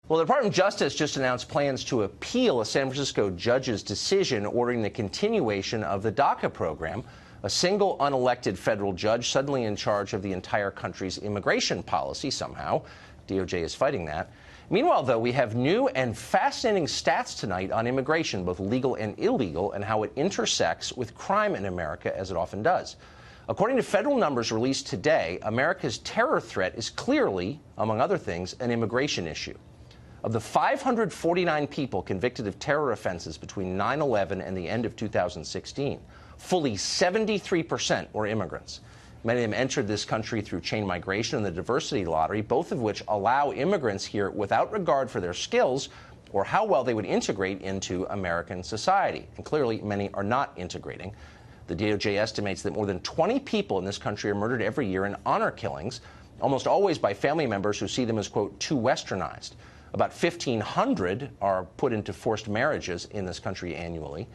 Well, the Department of Justice just announced plans to appeal a San Francisco judge's decision ordering the continuation of the DACA program, a single unelected federal judge suddenly in charge of the entire country's immigration policy somehow. DOJ is fighting that. Meanwhile, though, we have new and fascinating stats tonight on immigration, both legal and illegal, and how it intersects with crime in America, as it often does. According to federal numbers released today, America's terror threat is clearly, among other things, an immigration issue. Of the 549 people convicted of terror offenses between 9/11 and the end of 2016, fully 73% were immigrants. Many of them entered this country through chain migration and the diversity lottery, both of which allow immigrants here without regard for their skills or how well they would integrate into American society. And clearly, many are not integrating. The DOJ estimates that more than 20 people in this country are murdered every year in honor killings, almost always by family members who see them as, quote, too westernized. About 1,500 are put into forced marriages in this country annually.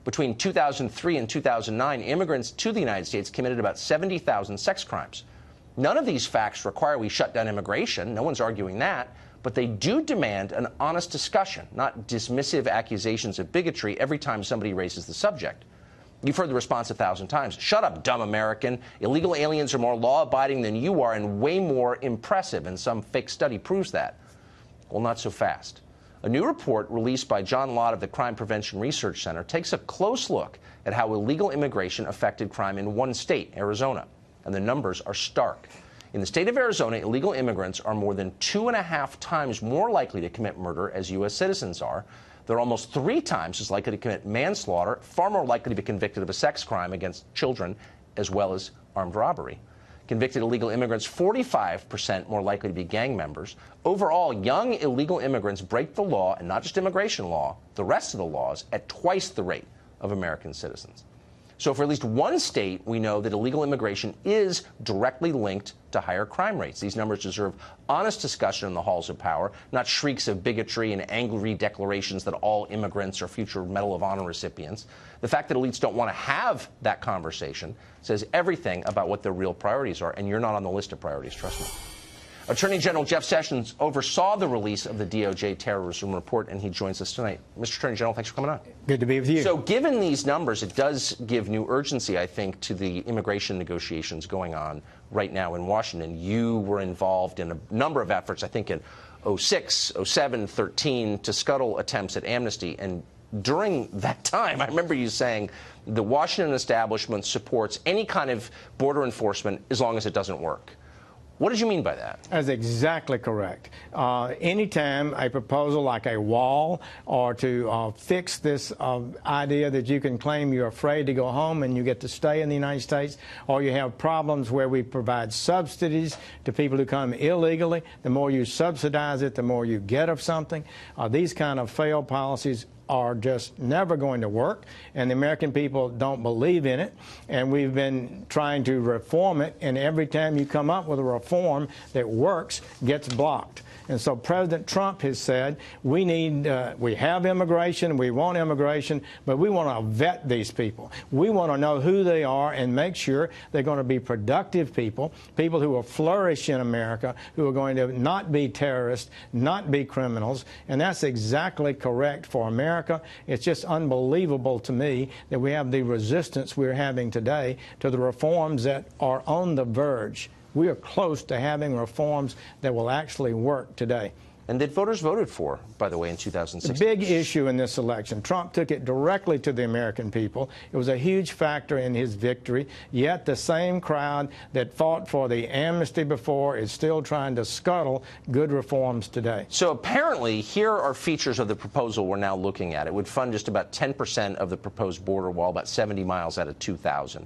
Between 2003 and 2009, immigrants to the United States committed about 70,000 sex crimes. None of these facts require we shut down immigration. No one's arguing that. But they do demand an honest discussion, not dismissive accusations of bigotry every time somebody raises the subject. You've heard the response 1,000 times. Shut up, dumb American. Illegal aliens are more law-abiding than you are and way more impressive, and some fake study proves that. Well, not so fast. A new report released by John Lott of the Crime Prevention Research Center takes a close look at how illegal immigration affected crime in one state, Arizona. And the numbers are stark. In the state of Arizona, illegal immigrants are more than 2.5 times more likely to commit murder as U.S. citizens are. They're almost 3 times as likely to commit manslaughter, far more likely to be convicted of a sex crime against children, as well as armed robbery. Convicted illegal immigrants, 45% more likely to be gang members. Overall, young illegal immigrants break the law, and not just immigration law, the rest of the laws, at twice the rate of American citizens. So for at least one state, we know that illegal immigration is directly linked to higher crime rates. These numbers deserve honest discussion in the halls of power, not shrieks of bigotry and angry declarations that all immigrants are future Medal of Honor recipients. The fact that elites don't want to have that conversation says everything about what their real priorities are, and you're not on the list of priorities, trust me. Attorney General Jeff Sessions oversaw the release of the DOJ terrorism report, and he joins us tonight. Mr. Attorney General, thanks for coming on. Good to be with you. So given these numbers, it does give new urgency, I think, to the immigration negotiations going on right now in Washington. You were involved in a number of efforts, I think, in 06, 07, 13, to scuttle attempts at amnesty. And during that time, I remember you saying the Washington establishment supports any kind of border enforcement as long as it doesn't work. What did you mean by that? That's exactly correct. Anytime a proposal like a wall or to fix this idea that you can claim you're afraid to go home and you get to stay in the United States, or you have problems where we provide subsidies to people who come illegally, the more you subsidize it, the more you get of something. These kind of failed policies are just never going to work, and the American people don't believe in it, and we've been trying to reform it, and every time you come up with a reform that works, gets blocked. And so President Trump has said, we have immigration, we want immigration, but we want to vet these people. We want to know who they are and make sure they're going to be productive people, people who will flourish in America, who are going to not be terrorists, not be criminals, and that's exactly correct for America. It's just unbelievable to me that we have the resistance we're having today to the reforms that are on the verge. We are close to having reforms that will actually work today. And that voters voted for, by the way, in 2016. The big issue in this election, Trump took it directly to the American people. It was a huge factor in his victory, yet the same crowd that fought for the amnesty before is still trying to scuttle good reforms today. So apparently, here are features of the proposal we're now looking at. It would fund just about 10% of the proposed border wall, about 70 miles out of 2,000.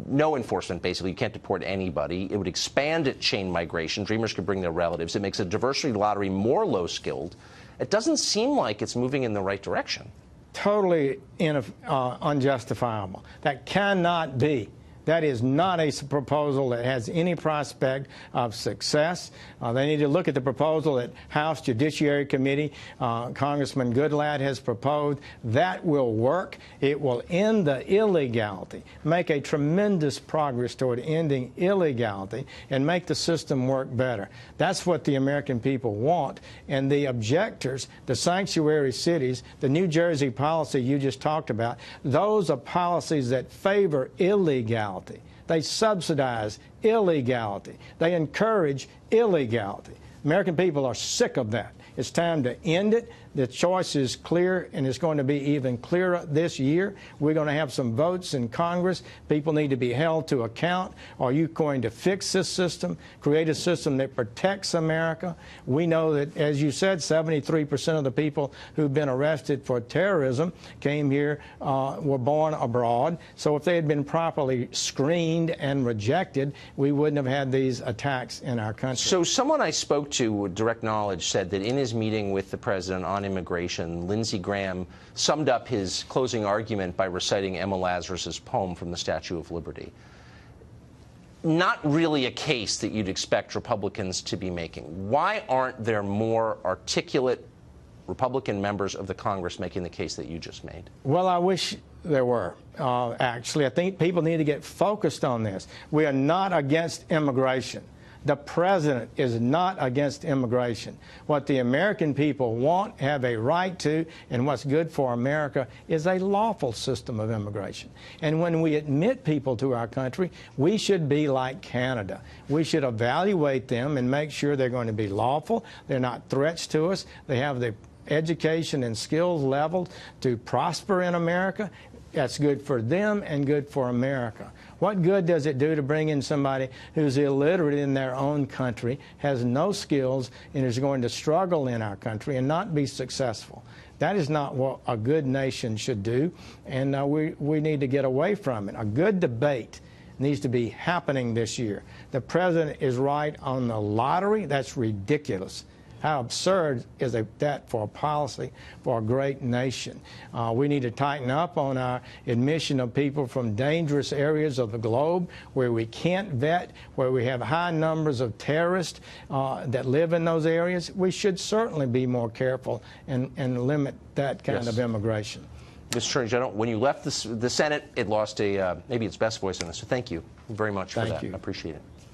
No enforcement, basically. You can't deport anybody. It would expand at chain migration. Dreamers could bring their relatives. It makes a diversity lottery more low-skilled. It doesn't seem like it's moving in the right direction. Totally unjustifiable. That cannot be That is not a proposal that has any prospect of success. They need to look at the proposal that House Judiciary Committee Congressman Goodlatte has proposed. That will work. It will end the illegality, make a tremendous progress toward ending illegality, and make the system work better. That's what the American people want. And the objectors, the sanctuary cities, the New Jersey policy you just talked about, those are policies that favor illegality. They subsidize illegality. They encourage illegality. American people are sick of that. It's time to end it. The choice is clear, and it's going to be even clearer this year. We're going to have some votes in Congress. People need to be held to account. Are you going to fix this system, create a system that protects America? We know that, as you said, 73% of the people who've been arrested for terrorism came here, were born abroad. So if they had been properly screened and rejected, we wouldn't have had these attacks in our country. So someone I spoke to with direct knowledge said that in his meeting with the president on immigration, Lindsey Graham summed up his closing argument by reciting Emma Lazarus's poem from the Statue of Liberty. Not really a case that you'd expect Republicans to be making. Why aren't there more articulate Republican members of the Congress making the case that you just made? Well, I wish there were. Actually, I think people need to get focused on this. We are not against immigration. The president is not against immigration. What the American people want, have a right to, and what's good for America is a lawful system of immigration. And when we admit people to our country, we should be like Canada. We should evaluate them and make sure they're going to be lawful, they're not threats to us, they have the education and skills level to prosper in America. That's good for them and good for America. What good does it do to bring in somebody who's illiterate in their own country, has no skills, and is going to struggle in our country and not be successful? That is not what a good nation should do, and we need to get away from it. A good debate needs to be happening this year. The president is right on the lottery. That's ridiculous. How absurd is that for a policy for a great nation? We need to tighten up on our admission of people from dangerous areas of the globe where we can't vet, where we have high numbers of terrorists that live in those areas. We should certainly be more careful and limit that kind of immigration. Mr. Attorney General, when you left the Senate, it lost maybe its best voice on this. So thank you very much for that. I appreciate it.